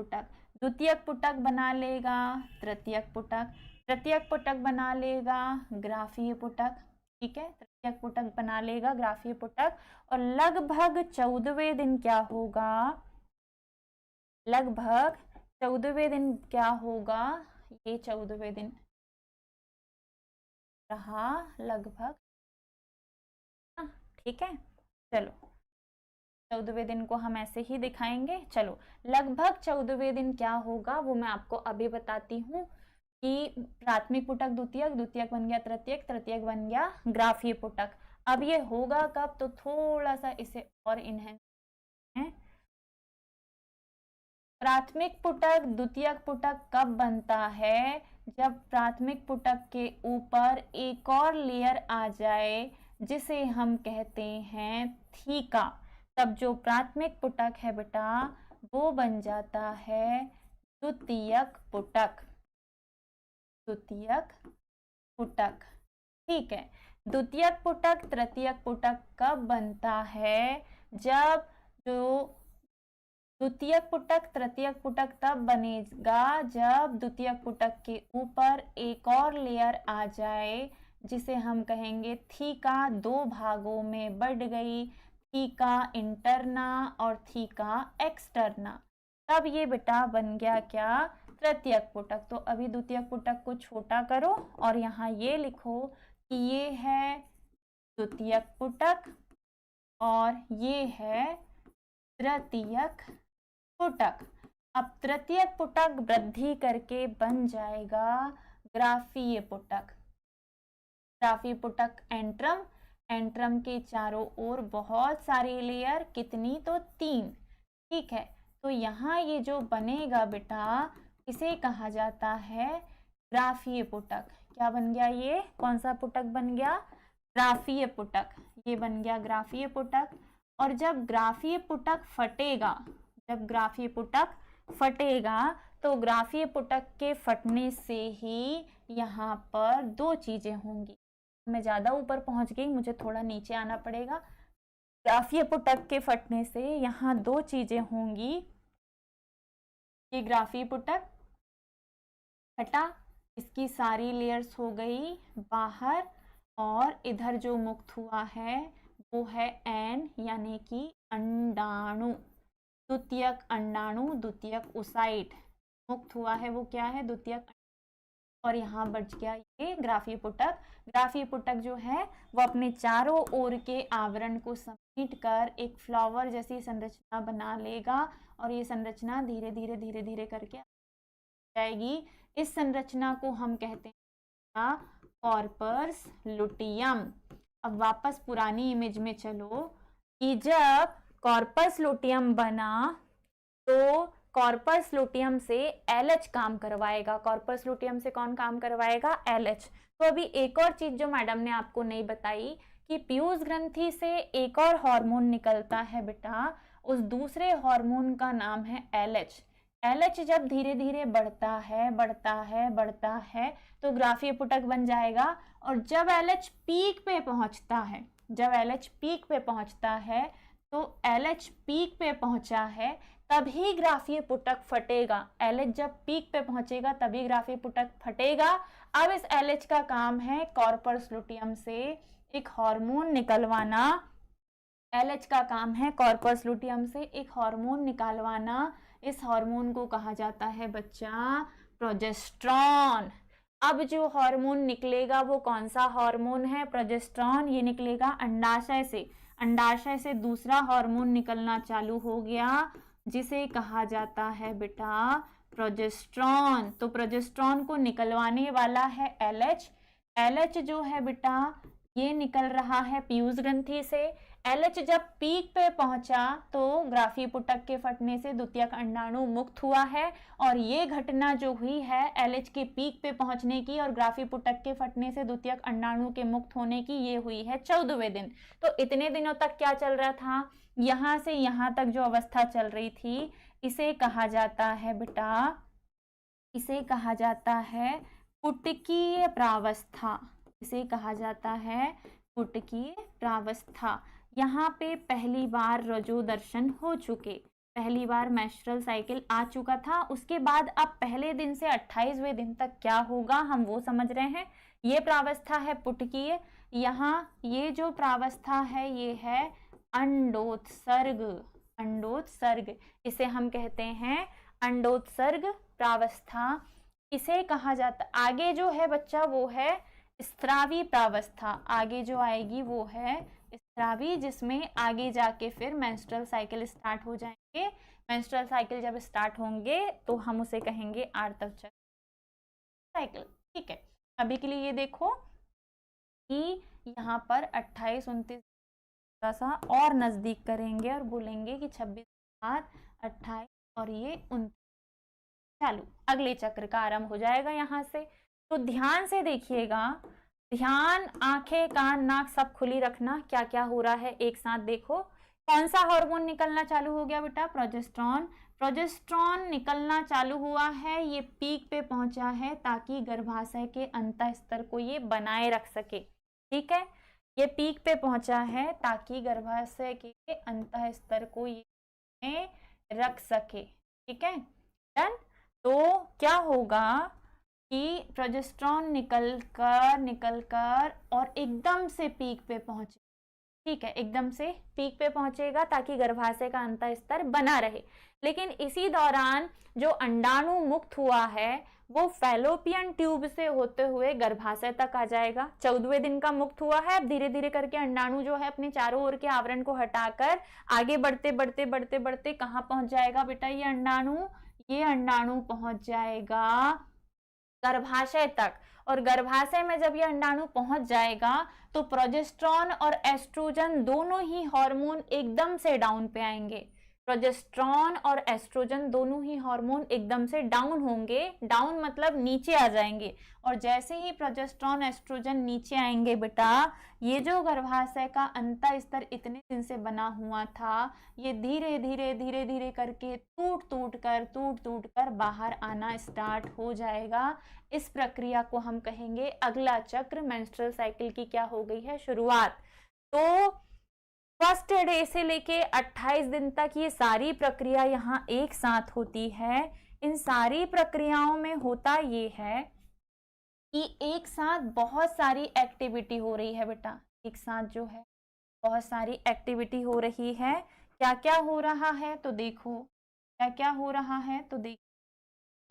पुटक बना लेगा तृतीयक पुटक बना लेगा ग्राफीय पुटक। ठीक है, तृतीयक पुटक बना लेगा ग्राफीय पुटक। और लगभग 14वें दिन क्या होगा? ये 14वें दिन रहा लगभग। ठीक है, चलो 14वें दिन को हम ऐसे ही दिखाएंगे। चलो, लगभग 14वें दिन क्या होगा वो मैं आपको अभी बताती हूँ कि प्राथमिक पुटक द्वितीयक बन गया तृतीयक बन गया ग्राफीय पुटक। अब ये होगा कब? तो थोड़ा सा इसे और इनहेंस है। प्राथमिक पुटक द्वितीयक पुटक कब बनता है? जब प्राथमिक पुटक के ऊपर एक और लेयर आ जाए जिसे हम कहते हैं थीका। तब जो प्राथमिक पुटक है बेटा वो बन जाता है द्वितीयक पुटक। ठीक है, द्वितीयक पुटक तृतीयक पुटक कब बनता है? जब जो द्वितीयक पुटक तृतीयक पुटक तब बनेगा जब द्वितीयक पुटक के ऊपर एक और लेयर आ जाए जिसे हम कहेंगे थीका। 2 भागों में बढ़ गई, थीका इंटरना और थीका एक्सटर्ना। तब ये बेटा बन गया क्या? तृतीयक पुटक। तो अभी द्वितीयक पुटक को छोटा करो और यहाँ ये लिखो कि ये है द्वितीयक पुटक और ये है तृतीयक पुटक। अब तृतीयक पुटक वृद्धि करके बन जाएगा ग्राफीय पुटक। ग्राफीय पुटक एंट्रम, एंट्रम के चारों ओर बहुत सारी लेयर, कितनी? तो 3। ठीक है, तो यहाँ ये जो बनेगा बेटा इसे कहा जाता है ग्राफीय पुटक। क्या बन गया? ये कौन सा पुटक बन गया? ग्राफीय पुटक। ये बन गया ग्राफीय पुटक। और जब ग्राफीय पुटक फटेगा, जब ग्राफीय पुटक फटेगा तो ग्राफीय पुटक के फटने से ही यहाँ पर 2 चीजें होंगी। मैं ज्यादा ऊपर पहुंच गई, मुझे थोड़ा नीचे आना पड़ेगा। ग्राफीय पुटक के फटने से यहाँ 2 चीजें होंगी। ये ग्राफीय पुटक फटा, इसकी सारी लेयर्स हो गई बाहर, और इधर जो मुक्त हुआ है वो है एन यानी कि अंडाणु, द्वितीयक अंडाणु, द्वितीयक ओसाइट मुक्त हुआ है वो क्या है? द्वितीयक। और यहाँ बच गया ये ग्राफीय पुटक। ग्राफीय पुटक जो है वो अपने चारों ओर के आवरण को समेट कर एक फ्लावर जैसी संरचना बना लेगा, और ये संरचना धीरे धीरे धीरे धीरे करके जाएगी। इस संरचना को हम कहते हैं कॉर्पस लुटियम। अब वापस पुरानी इमेज में चलो कि जब कॉर्पस लुटियम बना तो कॉर्पस लुटियम से एलएच काम करवाएगा। कॉर्पस लुटियम से कौन काम करवाएगा? एलएच। तो अभी एक और चीज जो मैडम ने आपको नहीं बताई कि पीयूष ग्रंथि से एक और हार्मोन निकलता है बेटा, उस दूसरे हार्मोन का नाम है एलएच। एलएच जब धीरे धीरे बढ़ता है बढ़ता है बढ़ता है तो ग्राफीय पुटक बन जाएगा। और जब एलएच पीक पे पहुंचता है, जब एलएच पीक पे पहुंचता है, तो एलएच पीक पे पहुंचा है तभी ग्राफीय पुटक फटेगा। एलएच जब पीक पे पहुंचेगा तभी ग्राफीय पुटक फटेगा। अब इस एलएच का काम है कॉर्पस लुटियम से एक हार्मोन निकलवाना। एलएच का काम है कॉर्पस लुटियम से एक हार्मोन निकालवाना। इस हार्मोन को कहा जाता है बच्चा प्रोजेस्टेरॉन। अब जो हार्मोन निकलेगा वो कौन सा हार्मोन है? प्रोजेस्टेरॉन। ये निकलेगा अंडाशय से। अंडाशय से दूसरा हार्मोन निकलना चालू हो गया जिसे कहा जाता है बेटा प्रोजेस्टेरॉन। तो प्रोजेस्टेरॉन को निकलवाने वाला है एलएच। एलएच जो है बेटा ये निकल रहा है पीयूष ग्रंथि से। एलएच जब पीक पे पहुंचा तो ग्राफीय पुटक के फटने से द्वितीयक अंडाणु मुक्त हुआ है। और ये घटना जो हुई है एलएच के पीक पे पहुंचने की और ग्राफीय पुटक के फटने से द्वितीयक अंडाणु के मुक्त होने की, ये हुई है 14वें दिन। तो इतने दिनों तक क्या चल रहा था? यहाँ से यहाँ तक जो अवस्था चल रही थी इसे कहा जाता है बेटा, इसे कहा जाता है पुटकीय प्रावस्था। इसे कहा जाता है पुटकीय प्रावस्था। यहाँ पे पहली बार रजो दर्शन हो चुके, पहली बार मेंस्ट्रुअल साइकिल आ चुका था। उसके बाद अब पहले दिन से 28वें दिन तक क्या होगा हम वो समझ रहे हैं। ये प्रावस्था है पुटकीय। यहाँ ये जो प्रावस्था है ये है अंडोत्सर्ग। अंडोत्सर्ग इसे हम कहते हैं अंडोत्सर्ग प्रावस्था। इसे कहा जाता, आगे जो है बच्चा वो है स्त्रावी प्रावस्था। आगे जो आएगी वो है स्त्रावी, जिसमें आगे जाके फिर मेंस्ट्रुअल साइकिल स्टार्ट हो जाएंगे। मेंस्ट्रुअल साइकिल जब स्टार्ट होंगे तो हम उसे कहेंगे आर्तव चक्र साइकिल। ठीक है, अभी के लिए ये देखो कि यहाँ पर 28 29 थोड़ा सा और नजदीक करेंगे और बोलेंगे कि 26 7 28 और ये 29। चालू, अगले चक्र का आरंभ हो जाएगा यहाँ से। तो ध्यान से देखिएगा, ध्यान, आंखें कान नाक सब खुली रखना। क्या क्या हो रहा है एक साथ देखो। कौन सा हार्मोन निकलना चालू हो गया बेटा? प्रोजेस्टेरॉन। प्रोजेस्टेरॉन निकलना चालू हुआ है, ये पीक पे पहुंचा है ताकि गर्भाशय के अंतः स्तर को ये बनाए रख सके। ठीक है, ये पीक पे पहुंचा है ताकि गर्भाशय के अंतः स्तर को ये रख सके। ठीक है, डन। तो क्या होगा कि प्रोजेस्टेरॉन निकलकर और एकदम से पीक पे पहुंचे। ठीक है, एकदम से पीक पे पहुंचेगा ताकि गर्भाशय का अंतः स्तर बना रहे। लेकिन इसी दौरान जो अंडाणु मुक्त हुआ है वो फैलोपियन ट्यूब से होते हुए गर्भाशय तक आ जाएगा। 14वें दिन का मुक्त हुआ है। अब धीरे धीरे करके अंडाणु जो है अपने चारों ओर के आवरण को हटाकर आगे बढ़ते बढ़ते बढ़ते बढ़ते कहाँ पहुंच जाएगा बेटा? ये अंडाणु ये अंडाणु पहुंच जाएगा गर्भाशय तक, और गर्भाशय में जब ये अंडाणु पहुंच जाएगा तो प्रोजेस्टेरॉन और एस्ट्रोजन दोनों ही हार्मोन एकदम से डाउन पे आएंगे। प्रोजेस्टेरॉन और एस्ट्रोजन दोनों ही हार्मोन एकदम से डाउन होंगे, डाउन मतलब नीचे आ जाएंगे। और जैसे ही प्रोजेस्टेरॉन एस्ट्रोजन नीचे आएंगे बेटा, ये जो गर्भाशय का अंतः स्तर इतने दिन से बना हुआ था, ये धीरे धीरे धीरे धीरे करके टूट टूट कर बाहर आना स्टार्ट हो जाएगा। इस प्रक्रिया को हम कहेंगे अगला चक्र, मेंस्ट्रुअल साइकिल की क्या हो गई है शुरुआत। तो फर्स्ट डे से लेके 28 दिन तक ये सारी प्रक्रिया यहाँ एक साथ होती है। इन सारी प्रक्रियाओं में होता ये है कि एक साथ बहुत सारी एक्टिविटी हो रही है बेटा, एक साथ जो है बहुत सारी एक्टिविटी हो रही है। क्या क्या हो रहा है तो देखो, क्या क्या हो रहा है तो देखो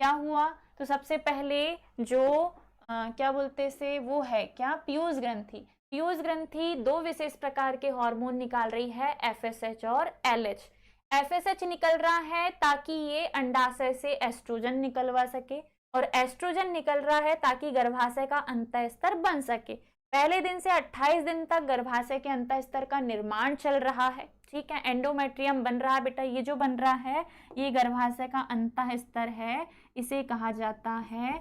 क्या हुआ। तो सबसे पहले जो क्या बोलते से वो है क्या, पीयूष ग्रंथि। पीयूष ग्रंथि दो विशेष प्रकार के हार्मोन निकाल रही है, एफएसएच और एलएच। एफएसएच निकल रहा है ताकि ये अंडाशय से एस्ट्रोजन निकलवा सके, और एस्ट्रोजन निकल रहा है ताकि गर्भाशय का अंतः स्तर बन सके। पहले दिन से 28 दिन तक गर्भाशय के अंतः स्तर का निर्माण चल रहा है, ठीक है, एंडोमेट्रियम बन रहा है बेटा। ये जो बन रहा है ये गर्भाशय का अंतः स्तर है, इसे कहा जाता है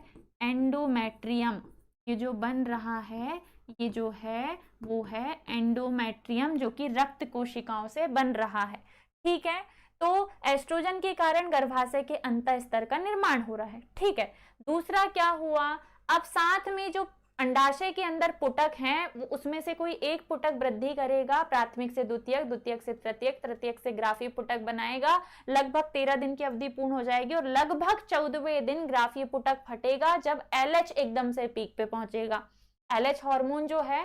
एंडोमेट्रियम। ये जो बन रहा है ये जो है वो है एंडोमेट्रियम, जो कि रक्त कोशिकाओं से बन रहा है, ठीक है। तो एस्ट्रोजन के कारण गर्भाशय के अंतः स्तर का निर्माण हो रहा है, ठीक है। दूसरा क्या हुआ, अब साथ में जो अंडाशय के अंदर पुटक हैं, उसमें से कोई एक पुटक वृद्धि करेगा, प्राथमिक से द्वितीयक, द्वितीयक से तृतीयक, तृतीयक से ग्राफीय पुटक बनाएगा। लगभग 13 दिन की अवधि पूर्ण हो जाएगी और लगभग 14वें दिन ग्राफीय पुटक फटेगा, जब एलएच एकदम से पीक पे पहुंचेगा। एलएच हार्मोन जो है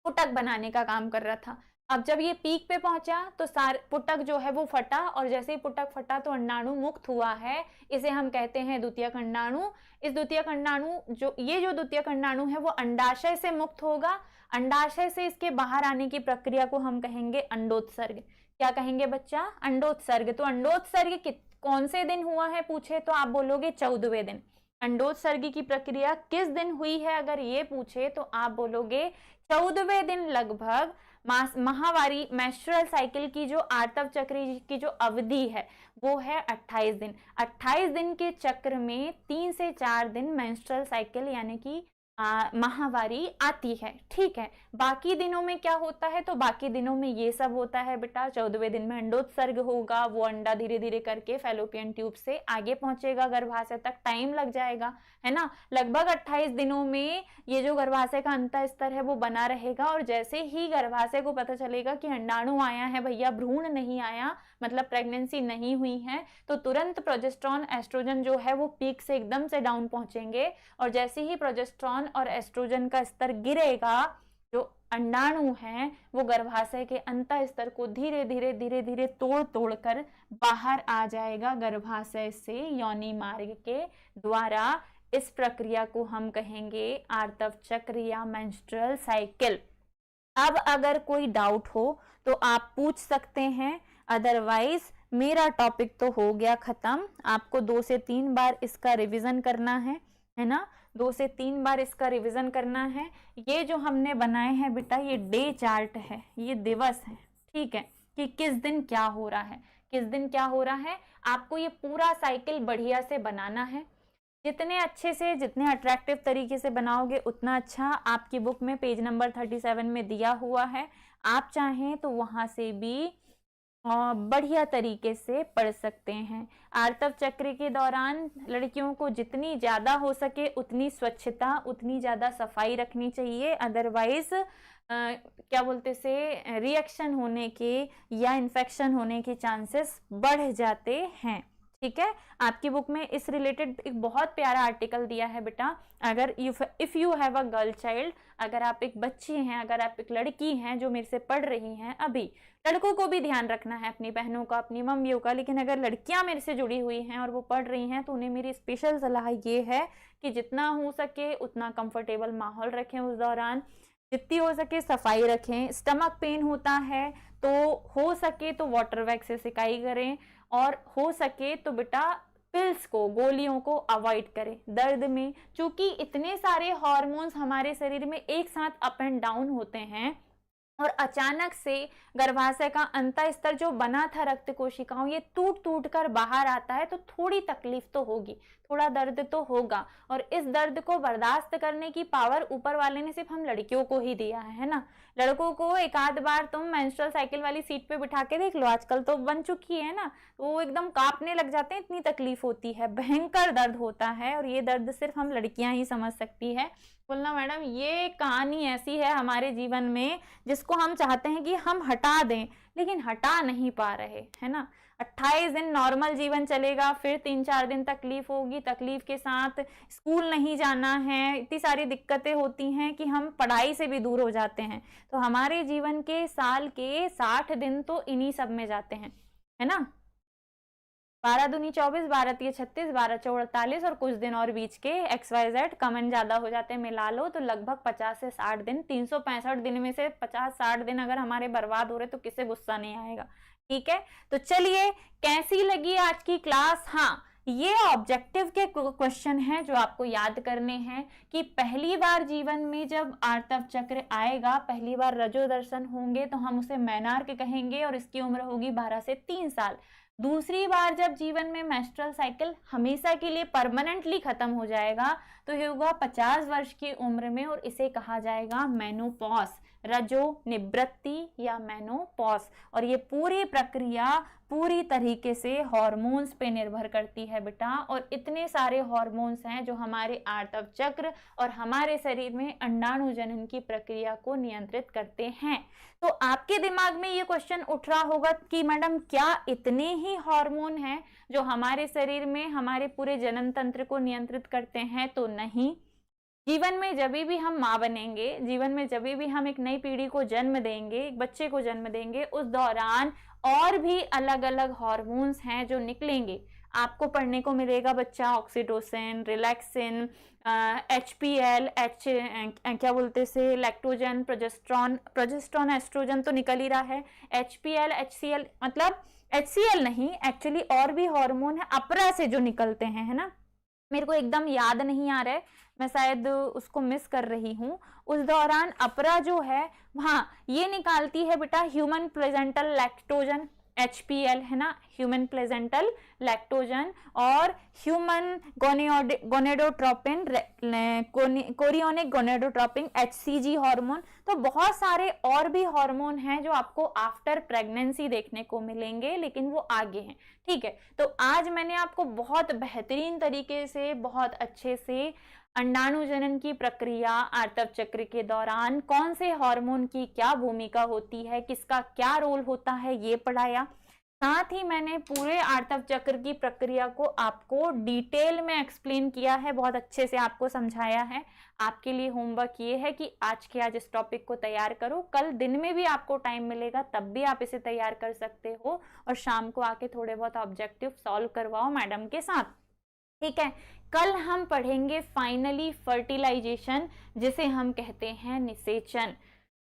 पुटक बनाने का काम कर रहा था। अब जब ये पीक पे पहुंचा तो सारे पुटक जो है वो फटा, और जैसे ही पुटक फटा तो अंडाणु मुक्त हुआ है, इसे हम कहते हैं द्वितीयक अंडाणु। इस द्वितीयक अंडाणु जो द्वितीयक अंडाणु है वो अंडाशय से मुक्त होगा। अंडाशय से इसके बाहर आने की प्रक्रिया को हम कहेंगे अंडोत्सर्ग। क्या कहेंगे बच्चा, अंडोत्सर्ग। तो अंडोत्सर्ग कौन से दिन हुआ है पूछे तो आप बोलोगे 14वें दिन। अंडोत्सर्ग की प्रक्रिया किस दिन हुई है अगर ये पूछे तो आप बोलोगे 14वें दिन। लगभग माहवारी मेंस्ट्रुअल साइकिल की जो आर्तव चक्र की जो अवधि है वो है 28 दिन। 28 दिन के चक्र में 3 से 4 दिन मेंस्ट्रुअल साइकिल यानी कि माहवारी आती है, ठीक है। बाकी दिनों में क्या होता है, तो बाकी दिनों में ये सब होता है बेटा। 14वें दिन में अंडोत्सर्ग होगा, वो अंडा धीरे धीरे करके फैलोपियन ट्यूब से आगे पहुंचेगा गर्भाशय तक, टाइम लग जाएगा, है ना। लगभग 28 दिनों में ये जो गर्भाशय का अंतः स्तर है वो बना रहेगा, और जैसे ही गर्भाशय को पता चलेगा कि अंडाणु आया है भैया, भ्रूण नहीं आया, मतलब प्रेगनेंसी नहीं हुई है, तो तुरंत प्रोजेस्टेरॉन एस्ट्रोजन जो है वो पीक से एकदम से डाउन पहुंचेंगे। और जैसे ही प्रोजेस्टेरॉन और एस्ट्रोजन का स्तर गिरेगा, जो अंडाणु है वो गर्भाशय के अंतः स्तर को धीरे धीरे धीरे धीरे तोड़ कर बाहर आ जाएगा गर्भाशय से योनि मार्ग के द्वारा। इस प्रक्रिया को हम कहेंगे आर्तव चक्र या मेंस्ट्रुअल साइकिल। अब अगर कोई डाउट हो तो आप पूछ सकते हैं, अदरवाइज मेरा टॉपिक तो हो गया खत्म। आपको 2 से 3 बार इसका रिवीजन करना है ना, 2 से 3 बार इसका रिवीजन करना है। ये जो हमने बनाए हैं बेटा ये डे चार्ट है, ये दिवस है, ठीक है, कि किस दिन क्या हो रहा है, किस दिन क्या हो रहा है। आपको ये पूरा साइकिल बढ़िया से बनाना है, जितने अच्छे से जितने अट्रैक्टिव तरीके से बनाओगे उतना अच्छा। आपकी बुक में पेज नंबर 37 में दिया हुआ है, आप चाहें तो वहां से भी बढ़िया तरीके से पढ़ सकते हैं। आर्तव चक्र के दौरान लड़कियों को जितनी ज़्यादा हो सके उतनी स्वच्छता, उतनी ज़्यादा सफाई रखनी चाहिए, अदरवाइज क्या बोलते से रिएक्शन होने के या इन्फेक्शन होने के चांसेस बढ़ जाते हैं, ठीक है। आपकी बुक में इस रिलेटेड एक बहुत प्यारा आर्टिकल दिया है बेटा। अगर if you have a girl child, अगर आप एक बच्ची हैं, अगर आप एक लड़की हैं जो मेरे से पढ़ रही हैं, अभी लड़कों को भी ध्यान रखना है, अपनी बहनों का, अपनी मम्मियों का, लेकिन अगर लड़कियां मेरे से जुड़ी हुई हैं और वो पढ़ रही हैं तो उन्हें मेरी स्पेशल सलाह ये है कि जितना हो सके उतना कंफर्टेबल माहौल रखें, उस दौरान जितनी हो सके सफाई रखें। स्टमक पेन होता है तो हो सके तो वाटर वैक्स से सिकाई करें, और हो सके तो बेटा पिल्स को, गोलियों को अवॉइड करें। दर्द में चूंकि इतने सारे हार्मोन्स हमारे शरीर में एक साथ अप एंड डाउन होते हैं और अचानक से गर्भाशय का अंतःस्तर जो बना था रक्त कोशिकाओं, ये टूट टूट कर बाहर आता है, तो थोड़ी तकलीफ तो होगी, थोड़ा दर्द तो होगा। और इस दर्द को बर्दाश्त करने की पावर ऊपर वाले ने सिर्फ हम लड़कियों को ही दिया है ना। लड़कों को एक आध बार तुम मेंस्ट्रुअल साइकिल वाली सीट पे बिठा के देख लो, आजकल तो बन चुकी है ना, वो एकदम कांपने लग जाते हैं, इतनी तकलीफ होती है, भयंकर दर्द होता है। और ये दर्द सिर्फ हम लड़कियां ही समझ सकती है। बोलना मैडम ये कहानी ऐसी है हमारे जीवन में जिसको हम चाहते हैं कि हम हटा दें, लेकिन हटा नहीं पा रहे, है ना। 28 दिन नॉर्मल जीवन चलेगा, फिर 3-4 दिन तकलीफ होगी, तकलीफ के साथ स्कूल नहीं जाना है, इतनी सारी दिक्कतें होती हैं कि हम पढ़ाई से भी दूर हो जाते हैं। तो हमारे जीवन के साल के 60 दिन तो इन्हीं सब में जाते हैं, है ना। 12 दूनी 24, 12 तिये 36, 12 चौक 48 और कुछ दिन और बीच के XYZ कमन ज्यादा हो जाते हैं, मिला लो तो लगभग 50 से 60 दिन, 365 दिन में से 50-60 दिन अगर हमारे बर्बाद हो रहे तो किसे गुस्सा नहीं आएगा। ठीक है, तो चलिए कैसी लगी आज की क्लास। हाँ, ये ऑब्जेक्टिव के क्वेश्चन हैं जो आपको याद करने हैं कि पहली बार जीवन में जब आर्तव चक्र आएगा, पहली बार रजो दर्शन होंगे तो हम उसे मैनार्क कहेंगे और इसकी उम्र होगी 12 से 3 साल। दूसरी बार जब जीवन में मेंस्ट्रुअल साइकिल हमेशा के लिए परमानेंटली खत्म हो जाएगा तो ये होगा 50 वर्ष की उम्र में और इसे कहा जाएगा मेनोपॉज, रजो निवृत्ति या मेनोपॉज। और ये पूरी प्रक्रिया पूरी तरीके से हार्मोन्स पे निर्भर करती है बेटा। और इतने सारे हार्मोन्स हैं जो हमारे आर्तव चक्र और हमारे शरीर में अंडाणु जनन की प्रक्रिया को नियंत्रित करते हैं। तो आपके दिमाग में ये क्वेश्चन उठ रहा होगा कि मैडम क्या इतने ही हार्मोन हैं जो हमारे शरीर में हमारे पूरे जनन तंत्र को नियंत्रित करते हैं? तो नहीं। जीवन में जब भी हम माँ बनेंगे, जीवन में जब भी हम एक नई पीढ़ी को जन्म देंगे, एक बच्चे को जन्म देंगे, उस दौरान और भी अलग अलग हार्मोन्स हैं जो निकलेंगे। आपको पढ़ने को मिलेगा बच्चा ऑक्सीटोसिन, रिलैक्सिन, HPL, क्या बोलते से लैक्टोजन, प्रोजेस्टेरॉन, एस्ट्रोजन तो निकल ही रहा है, HPL, HCL, मतलब HCL नहीं, एक्चुअली और भी हार्मोन है अपरा से जो निकलते हैं, है ना। मेरे को एकदम याद नहीं आ रहा है, मैं शायद उसको मिस कर रही हूँ। उस दौरान अपरा जो है, हाँ, ये निकालती है बेटा ह्यूमन प्लेजेंटल लैक्टोजन, HPL, है ना, ह्यूमन प्लेजेंटल लैक्टोजन, और human gonadotropin, chorionic gonadotropin, HCG hormone. तो बहुत सारे और भी हार्मोन हैं जो आपको आफ्टर प्रेगनेंसी देखने को मिलेंगे, लेकिन वो आगे हैं। ठीक है, तो आज मैंने आपको बहुत बेहतरीन तरीके से, बहुत अच्छे से अंडाणु जनन की प्रक्रिया, आर्तव चक्र के दौरान कौन से हार्मोन की क्या भूमिका होती है, किसका क्या रोल होता है, ये पढ़ाया। साथ ही मैंने पूरे आर्तव चक्र की प्रक्रिया को आपको डिटेल में एक्सप्लेन किया है, बहुत अच्छे से आपको समझाया है। आपके लिए होमवर्क ये है कि आज के आज इस टॉपिक को तैयार करो, कल दिन में भी आपको टाइम मिलेगा तब भी आप इसे तैयार कर सकते हो, और शाम को आके थोड़े बहुत ऑब्जेक्टिव सॉल्व करवाओ मैडम के साथ। ठीक है, कल हम पढ़ेंगे फाइनली फर्टिलाइजेशन, जिसे हम कहते हैं निषेचन।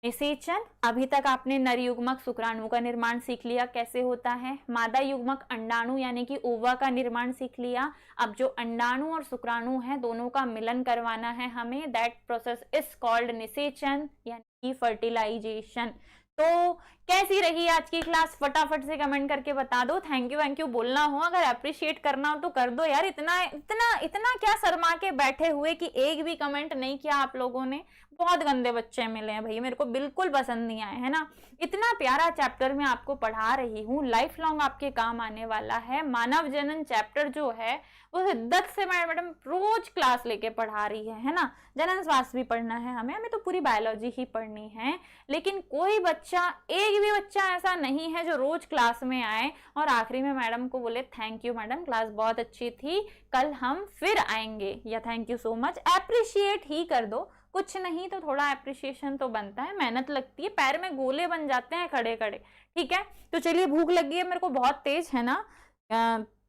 निषेचन, अभी तक आपने नर युग्मक शुक्राणु का निर्माण सीख लिया कैसे होता है, मादा युग्मक अंडाणु यानी कि ओवा का निर्माण सीख लिया। अब जो अंडाणु और शुक्राणु है दोनों का मिलन करवाना है हमें, दैट प्रोसेस इज कॉल्ड निषेचन यानी कि फर्टिलाइजेशन। तो कैसी रही आज की क्लास, फटाफट से कमेंट करके बता दो। थैंक यू बोलना हो, अगर अप्रिशिएट करना हो तो कर दो यार। इतना इतना इतना क्या शर्मा के बैठे हुए कि एक भी कमेंट नहीं किया आप लोगों ने। बहुत गंदे बच्चे मिले हैं भाई, मेरे को बिल्कुल पसंद नहीं आए, है ना। इतना प्यारा चैप्टर मैं आपको पढ़ा रही हूँ, लाइफ लॉन्ग आपके काम आने वाला है। मानव जनन चैप्टर जो है वो शिद्दत से मैडम रोज क्लास लेके पढ़ा रही है ना। जनन स्वास्थ्य भी पढ़ना है हमें तो पूरी बायोलॉजी ही पढ़नी है। लेकिन कोई बच्चा, एक भी बच्चा ऐसा नहीं है जो रोज क्लास में आए और आखिरी में मैडम को बोले थैंक यू मैडम, क्लास बहुत अच्छी थी, कल हम फिर आएंगे, या thank you so much. Appreciate ही कर दो, कुछ नहीं तो थोड़ा एप्रिशिएशन तो बनता है, मेहनत लगती है, पैर में गोले बन जाते हैं खड़े खड़े। ठीक है, तो चलिए, भूख लगी है मेरे को बहुत तेज, है ना।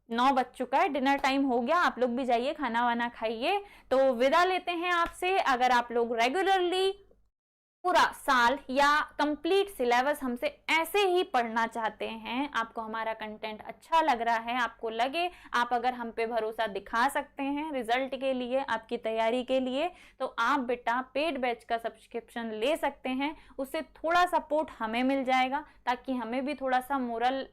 9 बज चुका है, डिनर टाइम हो गया, आप लोग भी जाइए खाना वाना खाइए। तो विदा लेते हैं आपसे। अगर आप लोग रेगुलरली पूरा साल या कंप्लीट सिलेबस हमसे ऐसे ही पढ़ना चाहते हैं, आपको हमारा कंटेंट अच्छा लग रहा है, आपको लगे आप अगर हम पे भरोसा दिखा सकते हैं रिजल्ट के लिए, आपकी तैयारी के लिए, तो आप बेटा पेड बैच का सब्सक्रिप्शन ले सकते हैं। उससे थोड़ा सपोर्ट हमें मिल जाएगा ताकि हमें भी थोड़ा सा मोरल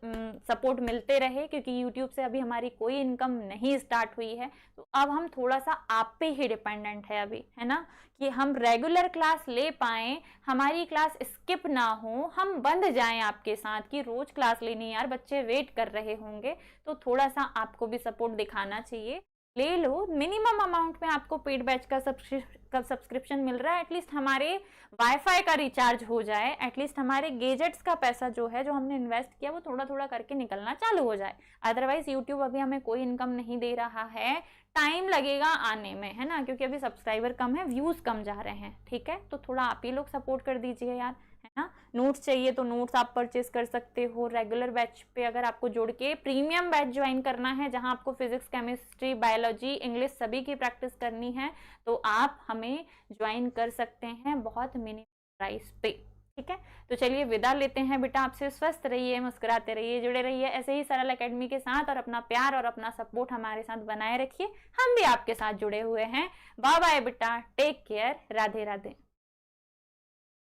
सपोर्ट मिलते रहे, क्योंकि यूट्यूब से अभी हमारी कोई इनकम नहीं स्टार्ट हुई है। तो अब हम थोड़ा सा आप पे ही डिपेंडेंट है अभी, है ना, कि हम रेगुलर क्लास ले पाएं, हमारी क्लास स्किप ना हो, हम बंध जाएं आपके साथ कि रोज क्लास लेनी यार, बच्चे वेट कर रहे होंगे। तो थोड़ा सा आपको भी सपोर्ट दिखाना चाहिए। ले लो, मिनिमम अमाउंट में आपको पेड बैच का सब्सक्रिप्शन मिल रहा है, एटलीस्ट हमारे वाईफाई का रिचार्ज हो जाए, एटलीस्ट हमारे गैजेट्स का पैसा जो है, जो हमने इन्वेस्ट किया, वो थोड़ा थोड़ा करके निकलना चालू हो जाए। अदरवाइज यूट्यूब अभी हमें कोई इनकम नहीं दे रहा है, टाइम लगेगा आने में, है ना, क्योंकि अभी सब्सक्राइबर कम है, व्यूज कम जा रहे हैं। ठीक है, तो थोड़ा आप ही लोग सपोर्ट कर दीजिए यार, है ना। नोट्स चाहिए तो नोट्स आप परचेज कर सकते हो। रेगुलर बैच पे अगर आपको जोड़ के प्रीमियम बैच ज्वाइन करना है, जहां आपको फिजिक्स, केमिस्ट्री, बायोलॉजी, इंग्लिश सभी की प्रैक्टिस करनी है, तो आप हमें ज्वाइन कर सकते हैं बहुत मिनिमम प्राइस पे। ठीक है, तो चलिए विदा लेते हैं बेटा आपसे। स्वस्थ रहिए, मुस्कुराते रहिए, जुड़े रहिए ऐसे ही सरल एकेडमी के साथ, और अपना प्यार और अपना सपोर्ट हमारे साथ बनाए रखिए। हम भी आपके साथ जुड़े हुए हैं। बाय बाय बेटा, टेक केयर, राधे राधे।